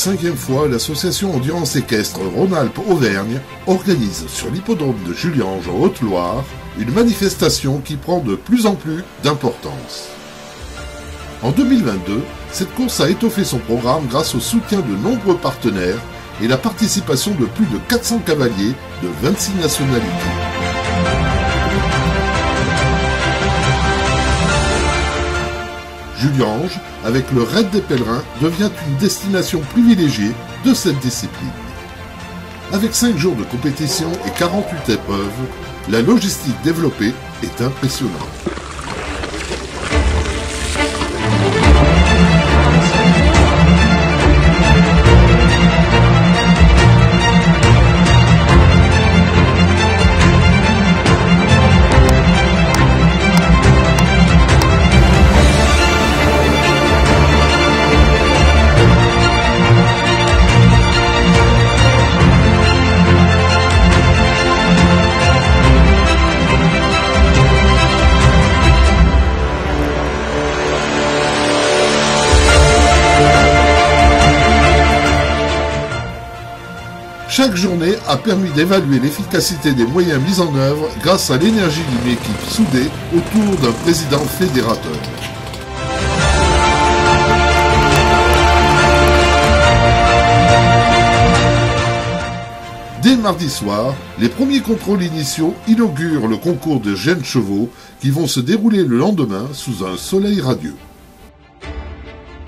5e fois, l'association Endurance Équestre Rhône-Alpes-Auvergne organise sur l'hippodrome de Juliange en Haute-Loire une manifestation qui prend de plus en plus d'importance. En 2022, cette course a étoffé son programme grâce au soutien de nombreux partenaires et la participation de plus de 400 cavaliers de 26 nationalités. Juliange, avec le Raid des Pèlerins, devient une destination privilégiée de cette discipline. Avec 5 jours de compétition et 48 épreuves, la logistique développée est impressionnante. Chaque journée a permis d'évaluer l'efficacité des moyens mis en œuvre grâce à l'énergie d'une équipe soudée autour d'un président fédérateur. Dès mardi soir, les premiers contrôles initiaux inaugurent le concours de jeunes chevaux qui vont se dérouler le lendemain sous un soleil radieux.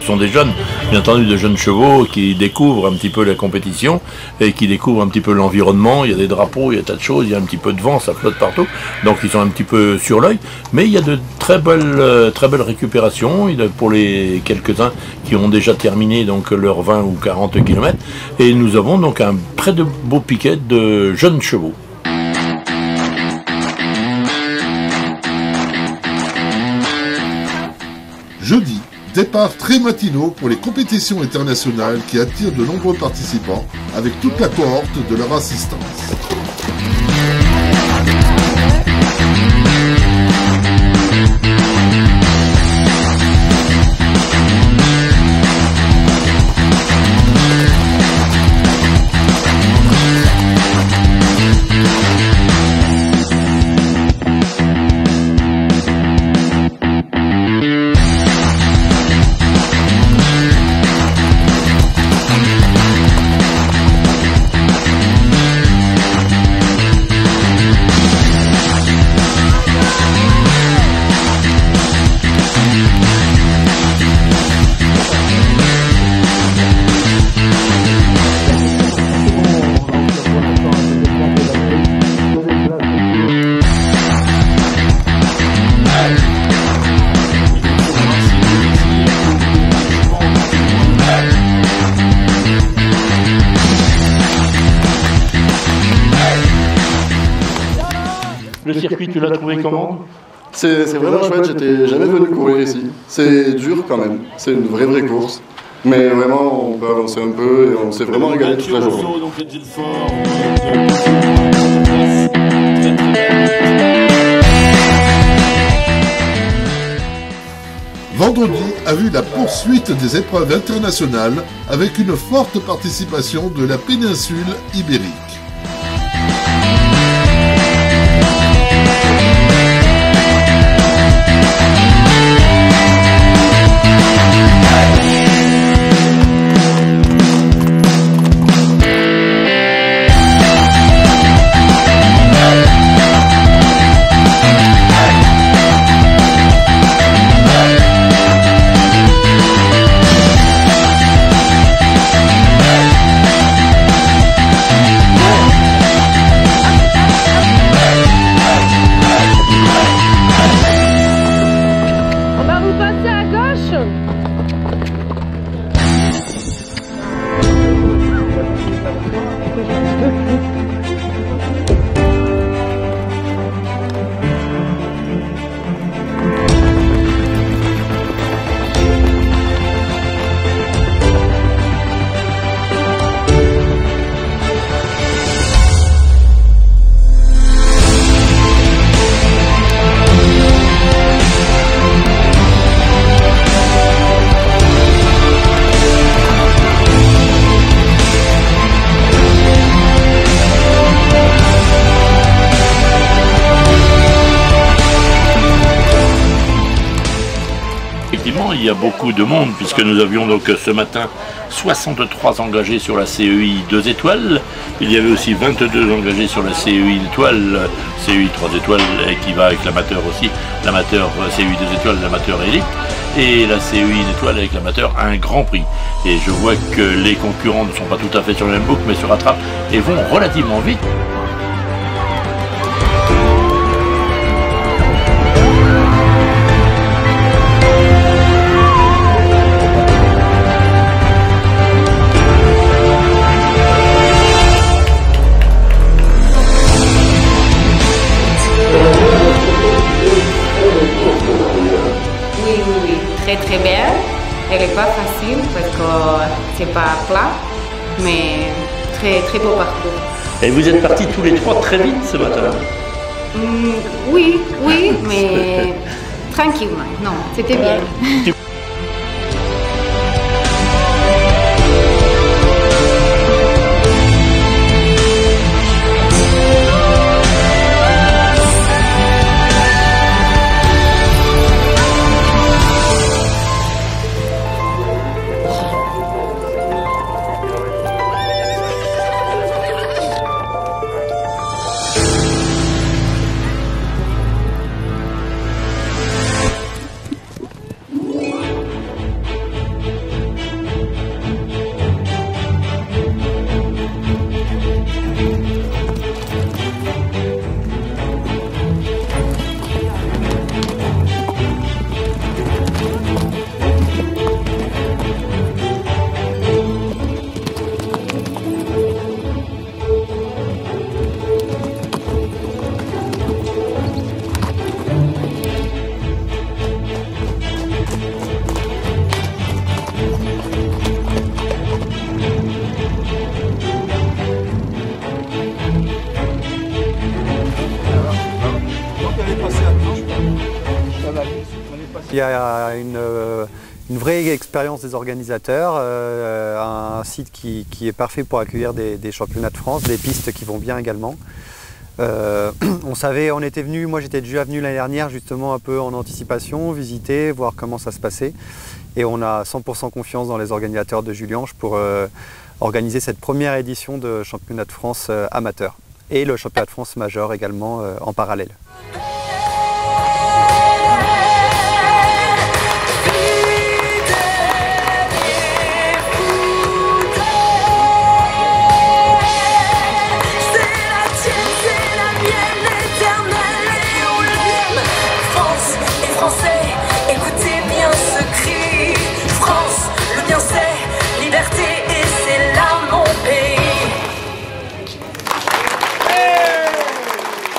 Ce sont des jeunes, bien entendu, de jeunes chevaux qui découvrent un petit peu la compétition et qui découvrent un petit peu l'environnement. Il y a des drapeaux, il y a un tas de choses, il y a un petit peu de vent, ça flotte partout. Donc ils sont un petit peu sur l'œil. Mais il y a de très belles récupérations pour les quelques-uns qui ont déjà terminé donc leurs 20 ou 40 km. Et nous avons donc un très beau piquet de jeunes chevaux. Jeudi, départ très matinaux pour les compétitions internationales qui attirent de nombreux participants avec toute la cohorte de leur assistance. Le circuit, tu l'as trouvé comment? C'est vraiment chouette, j'étais jamais venu courir ici. C'est dur quand même, c'est une vraie course. Mais vraiment, on peut avancer un peu et on s'est vraiment régalé toute la journée. Vendredi a vu la poursuite des épreuves internationales avec une forte participation de la péninsule ibérique. effectivement, il y a beaucoup de monde, puisque nous avions donc ce matin 63 engagés sur la CEI 2 étoiles. Il y avait aussi 22 engagés sur la CEI étoile, CEI 3 étoiles, et qui va avec l'amateur aussi, l'amateur CEI 2 étoiles, l'amateur élite, et la CEI étoile avec l'amateur un grand prix. Et je vois que les concurrents ne sont pas tout à fait sur le même bouc, mais se rattrapent et vont relativement vite. Très belle. Elle n'est pas facile parce que c'est pas plat, mais très beau parcours. Et vous êtes partis tous les trois très vite ce matin? Oui, mais tranquillement. Non, c'était bien. Il y a une vraie expérience des organisateurs, un site qui est parfait pour accueillir des championnats de France, des pistes qui vont bien également. On était venu, moi j'étais déjà venu l'année dernière justement un peu en anticipation, visiter, voir comment ça se passait. Et on a 100% confiance dans les organisateurs de Juliange pour organiser cette première édition de championnat de France amateur. Et le championnat de France majeur également en parallèle.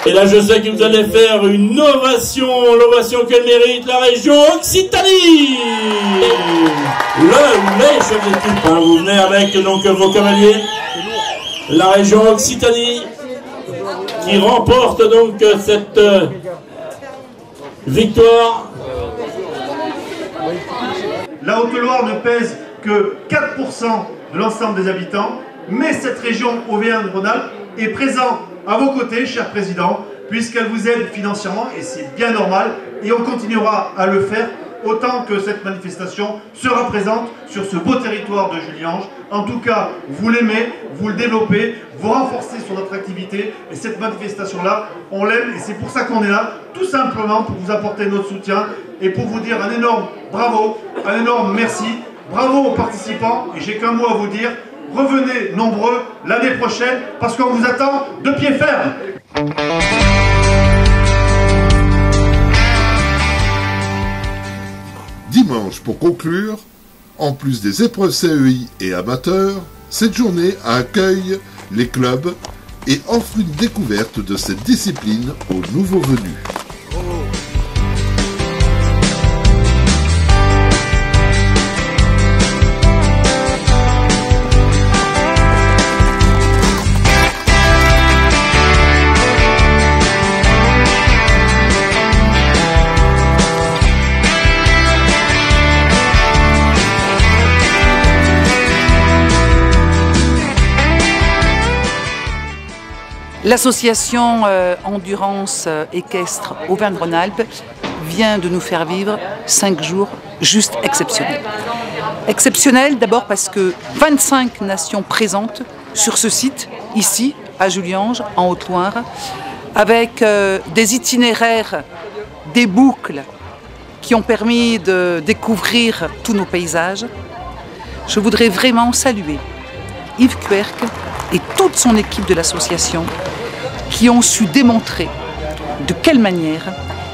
Et là, je sais que vous allez faire une ovation, l'ovation qu'elle mérite, la région Occitanie. Les chefs d'équipe, hein, vous venez avec donc vos cavaliers. La région Occitanie qui remporte donc cette victoire. La Haute-Loire ne pèse que 4% de l'ensemble des habitants, mais cette région Auvergne-Rhône-Alpes est présente à vos côtés, cher Président, puisqu'elle vous aide financièrement, et c'est bien normal, et on continuera à le faire autant que cette manifestation sera présente sur ce beau territoire de Juliange. En tout cas, vous l'aimez, vous le développez, vous renforcez son attractivité, et cette manifestation-là, on l'aime, et c'est pour ça qu'on est là, tout simplement pour vous apporter notre soutien, et pour vous dire un énorme bravo, un énorme merci, bravo aux participants, et j'ai qu'un mot à vous dire, revenez nombreux l'année prochaine parce qu'on vous attend de pied ferme. Dimanche, pour conclure, en plus des épreuves CEI et amateurs, cette journée accueille les clubs et offre une découverte de cette discipline aux nouveaux venus. L'association Endurance équestre Auvergne-Rhône-Alpes vient de nous faire vivre 5 jours juste exceptionnels. Exceptionnels d'abord parce que 25 nations présentes sur ce site, ici, à Juliange, en Haute-Loire, avec des itinéraires, des boucles qui ont permis de découvrir tous nos paysages. Je voudrais vraiment saluer Yves Querc et toute son équipe de l'association qui ont su démontrer de quelle manière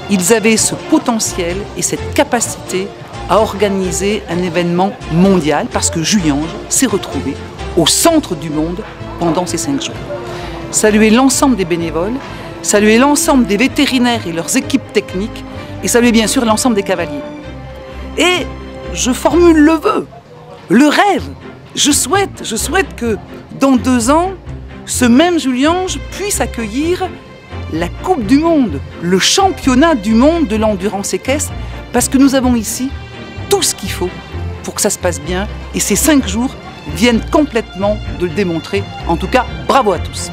ils avaient ce potentiel et cette capacité à organiser un événement mondial, parce que Juliange s'est retrouvé au centre du monde pendant ces 5 jours. Saluer l'ensemble des bénévoles, saluer l'ensemble des vétérinaires et leurs équipes techniques, et saluer bien sûr l'ensemble des cavaliers. Et je formule le vœu, le rêve. Je souhaite que dans 2 ans, ce même Juliange puisse accueillir la Coupe du Monde, le championnat du monde de l'endurance équestre, parce que nous avons ici tout ce qu'il faut pour que ça se passe bien. Et ces 5 jours viennent complètement de le démontrer. En tout cas, bravo à tous.